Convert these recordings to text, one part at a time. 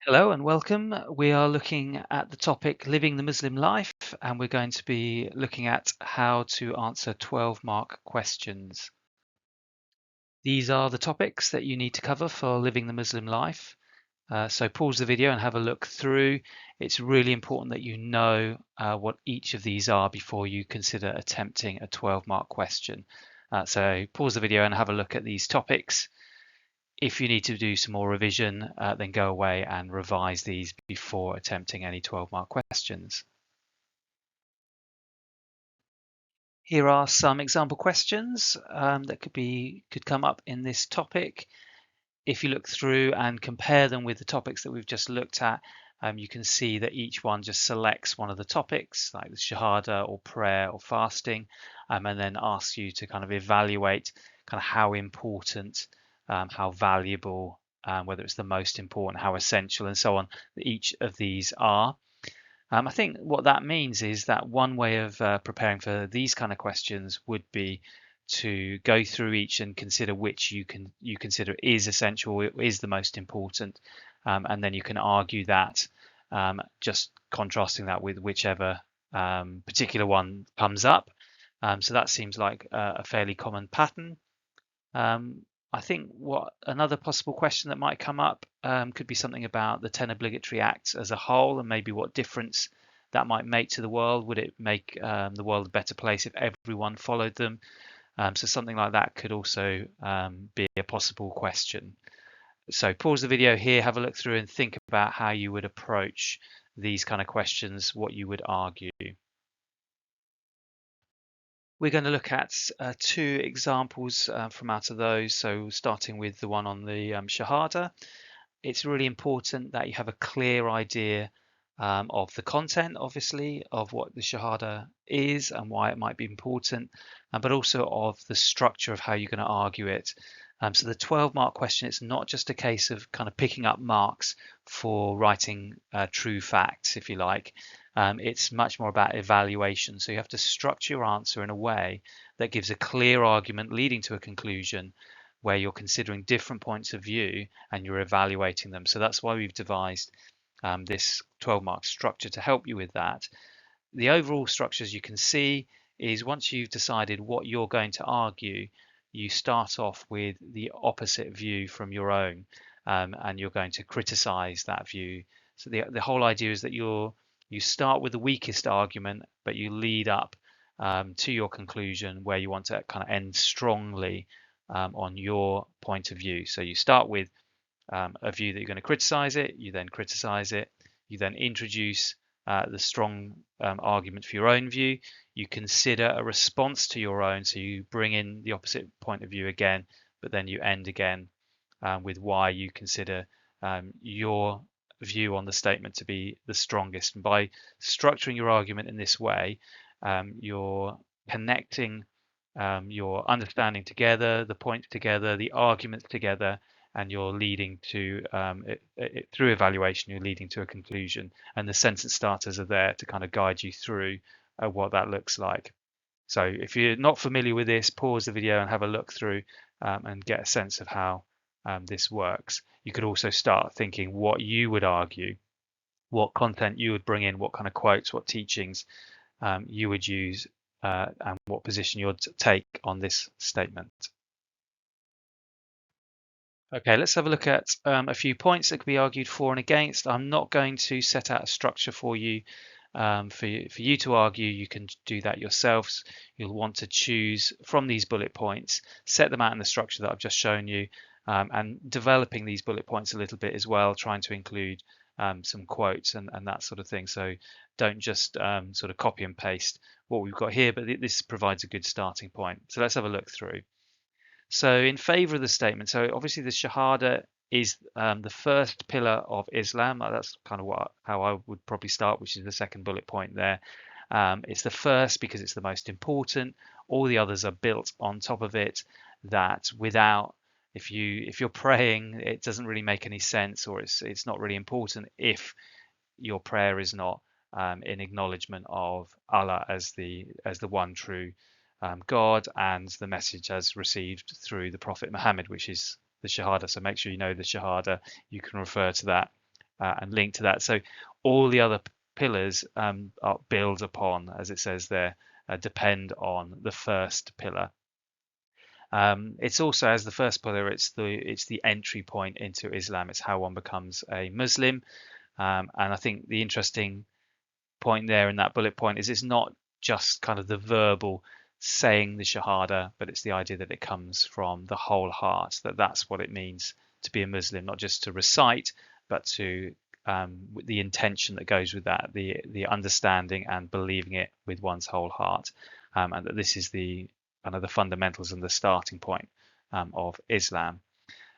Hello and welcome. We are looking at the topic Living the Muslim Life, and we're going to be looking at how to answer 12 mark questions. These are the topics that you need to cover for living the Muslim life. So pause the video and have a look through. It's really important that you know what each of these are before you consider attempting a 12 mark question. So pause the video and have a look at these topics. If you need to do some more revision, then go away and revise these before attempting any 12 mark questions. Here are some example questions that could come up in this topic. If you look through and compare them with the topics that we've just looked at, you can see that each one just selects one of the topics, like the Shahada or prayer or fasting, and then asks you to kind of evaluate kind of how important, how valuable, whether it's the most important, how essential, and so on, that each of these are. I think what that means is that one way of preparing for these kind of questions would be to go through each and consider which you consider is essential, is the most important, and then you can argue that, just contrasting that with whichever particular one comes up. So that seems like a fairly common pattern. I think what another possible question that might come up could be something about the 10 obligatory acts as a whole, and maybe what difference that might make to the world. Would it make the world a better place if everyone followed them? So something like that could also be a possible question. So pause the video here, have a look through and think about how you would approach these kind of questions, what you would argue. We're going to look at two examples from out of those. So starting with the one on the Shahada, it's really important that you have a clear idea of the content, obviously, of what the Shahada is and why it might be important, but also of the structure of how you're going to argue it. So the 12 mark question, it's not just a case of kind of picking up marks for writing true facts, if you like. It's much more about evaluation. So you have to structure your answer in a way that gives a clear argument leading to a conclusion where you're considering different points of view and you're evaluating them. So that's why we've devised this 12 mark structure to help you with that. The overall structure, as you can see, is once you've decided what you're going to argue, you start off with the opposite view from your own, and you're going to criticize that view. So the whole idea is that you start with the weakest argument, but you lead up to your conclusion where you want to kind of end strongly on your point of view. So you start with a view that you're going to criticize it, you then criticize it, you then introduce the strong argument for your own view, you consider a response to your own, so you bring in the opposite point of view again, but then you end again with why you consider your view on the statement to be the strongest. And by structuring your argument in this way, you're connecting your understanding together, the points together, the arguments together, and you're leading to through evaluation, you're leading to a conclusion. And the sentence starters are there to kind of guide you through what that looks like. So if you're not familiar with this, pause the video and have a look through and get a sense of how this works. You could also start thinking what you would argue, what content you would bring in, what kind of quotes, what teachings you would use, and what position you'd take on this statement. Okay, let's have a look at a few points that could be argued for and against. I'm not going to set out a structure for you for you to argue. You can do that yourselves. You'll want to choose from these bullet points, set them out in the structure that I've just shown you, and developing these bullet points a little bit as well, trying to include some quotes and that sort of thing. So don't just sort of copy and paste what we've got here, but this provides a good starting point. So let's have a look through. So in favor of the statement, so obviously the Shahada is the first pillar of Islam. That's kind of how I would probably start, which is the second bullet point there. It's the first because it's the most important. All the others are built on top of it. That without, if you're praying, it doesn't really make any sense, or it's not really important if your prayer is not in acknowledgement of Allah as the one true God, and the message as received through the Prophet Muhammad, which is the Shahada. So make sure you know the Shahada. You can refer to that and linked to that. So all the other pillars are build upon, as it says there, depend on the first pillar. It's also, as the first pillar, it's the entry point into Islam. It's how one becomes a Muslim. And I think the interesting point there in that bullet point is it's not just kind of the verbal saying the Shahada, but it's the idea that it comes from the whole heart, that's what it means to be a Muslim, not just to recite, but to the intention that goes with that, the understanding and believing it with one's whole heart, and that this is the kind of the fundamentals and the starting point of Islam.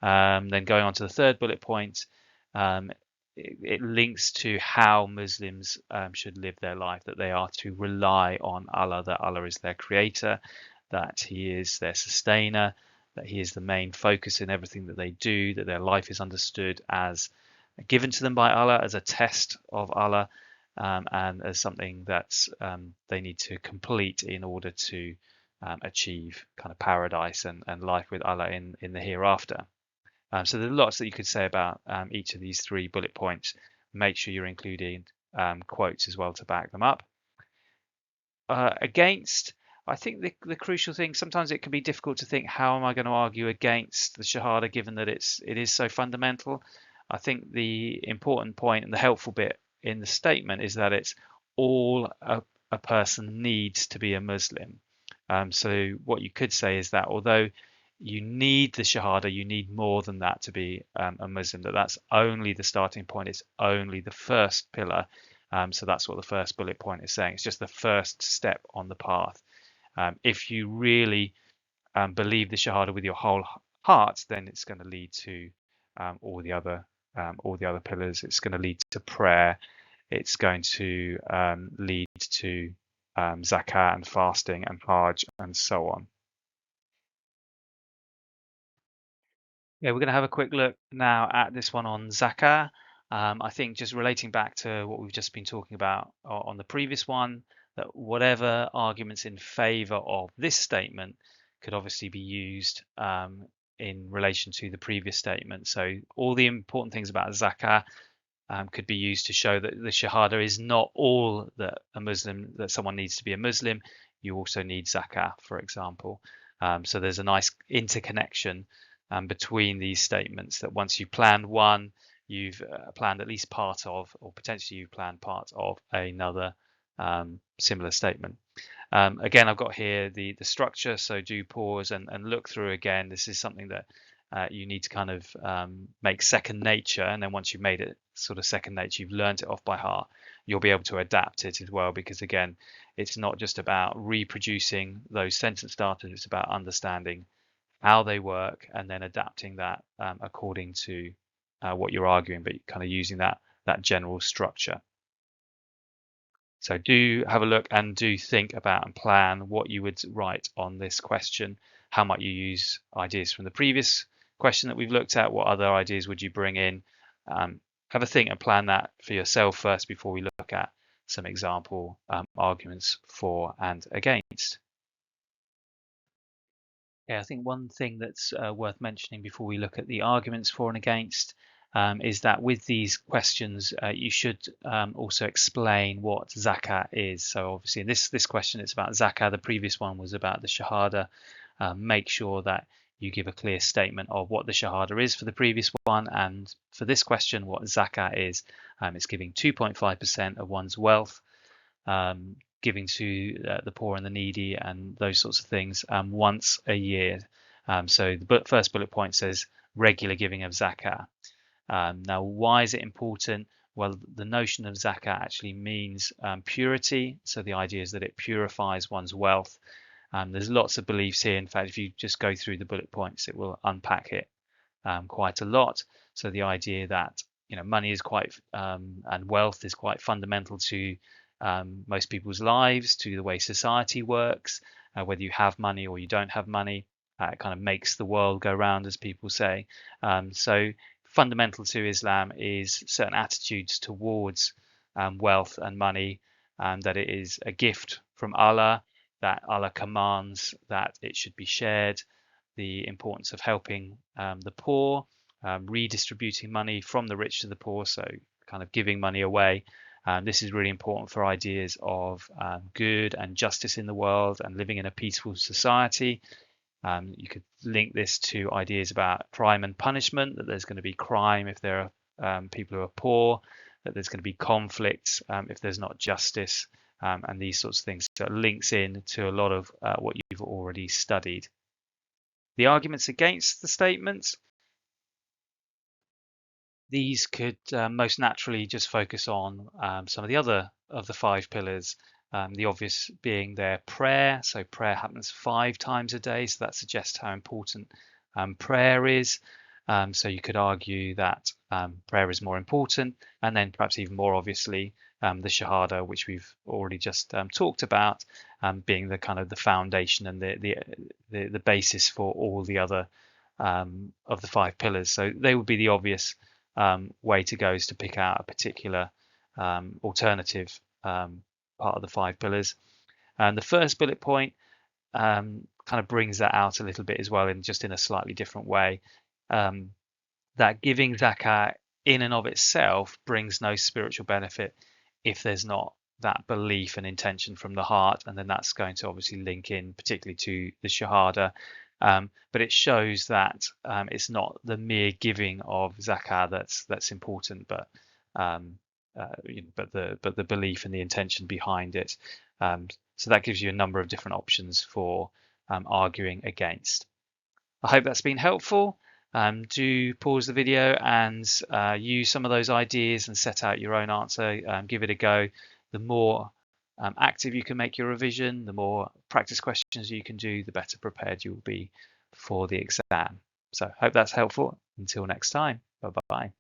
Then going on to the third bullet point, it links to how Muslims should live their life, that they are to rely on Allah, that Allah is their creator, that He is their sustainer, that He is the main focus in everything that they do, that their life is understood as given to them by Allah, as a test of Allah, and as something that they need to complete in order to achieve kind of paradise and life with Allah in the hereafter. So there's lots that you could say about each of these three bullet points. Make sure you're including quotes as well to back them up. Against, I think the crucial thing, sometimes it can be difficult to think, how am I going to argue against the Shahada given that it is so fundamental? I think the important point and the helpful bit in the statement is that it's all a person needs to be a Muslim. So what you could say is that although you need the Shahada, you need more than that to be a Muslim, that's only the starting point, it's only the first pillar. So that's what the first bullet point is saying. It's just the first step on the path. If you really believe the Shahada with your whole heart, then it's going to lead to all the other pillars. It's going to lead to prayer. It's going to lead to zakah and fasting and hajj and so on. Yeah, we're going to have a quick look now at this one on zakah. I think just relating back to what we've just been talking about on the previous one, that whatever arguments in favor of this statement could obviously be used in relation to the previous statement. So all the important things about zakah could be used to show that the Shahada is not all that someone needs to be a Muslim. You also need zakah, for example. So there's a nice interconnection between these statements, that once you plan one, you've planned at least part of, or potentially you've planned part of another similar statement. Again, I've got here the structure, so do pause and look through again. This is something that you need to kind of make second nature, and then once you've made it sort of second nature, you've learned it off by heart, you'll be able to adapt it as well, because again, it's not just about reproducing those sentence starters, it's about understanding how they work and then adapting that according to what you're arguing, but kind of using that general structure. So do have a look and do think about and plan what you would write on this question. How might you use ideas from the previous question that we've looked at? What other ideas would you bring in? Have a think and plan that for yourself first before we look at some example arguments for and against. Yeah, I think one thing that's worth mentioning before we look at the arguments for and against is that with these questions, you should also explain what zakah is. So obviously in this question, it's about zakah. The previous one was about the shahada. Make sure that you give a clear statement of what the shahada is for the previous one, and for this question, what zakah is. It's giving 2.5% of one's wealth, giving to the poor and the needy and those sorts of things once a year. So the first bullet point says regular giving of zakah. Now, why is it important? Well, the notion of zakah actually means purity. So the idea is that it purifies one's wealth. There's lots of beliefs here. In fact, if you just go through the bullet points, it will unpack it quite a lot. So the idea that money is quite and wealth is quite fundamental to most people's lives, to the way society works, whether you have money or you don't have money. It kind of makes the world go round, as people say. So fundamental to Islam is certain attitudes towards wealth and money, that it is a gift from Allah, that Allah commands that it should be shared, the importance of helping the poor, redistributing money from the rich to the poor, so kind of giving money away. This is really important for ideas of good and justice in the world and living in a peaceful society. You could link this to ideas about crime and punishment, that there's going to be crime if there are people who are poor, that there's going to be conflicts if there's not justice, and these sorts of things. So it links in to a lot of what you've already studied. The arguments against the statements, these could most naturally just focus on some of the other of the 5 pillars. The obvious being their prayer. So prayer happens 5 times a day. So that suggests how important prayer is. So you could argue that prayer is more important. And then perhaps even more obviously, the Shahada, which we've already just talked about, being the kind of the foundation and the basis for all the other of the 5 pillars. So they would be the obvious way to go, is to pick out a particular alternative part of the 5 pillars. And the first bullet point kind of brings that out a little bit as well, in just in a slightly different way, that giving zakah in and of itself brings no spiritual benefit if there's not that belief and intention from the heart. And then that's going to obviously link in particularly to the Shahada. But it shows that it's not the mere giving of zakah that's important, but but the belief and the intention behind it. So that gives you a number of different options for arguing against. I hope that's been helpful. Do pause the video and use some of those ideas and set out your own answer. Give it a go. The more active you can make your revision, the more practice questions you can do, the better prepared you will be for the exam. So hope that's helpful. Until next time, bye-bye.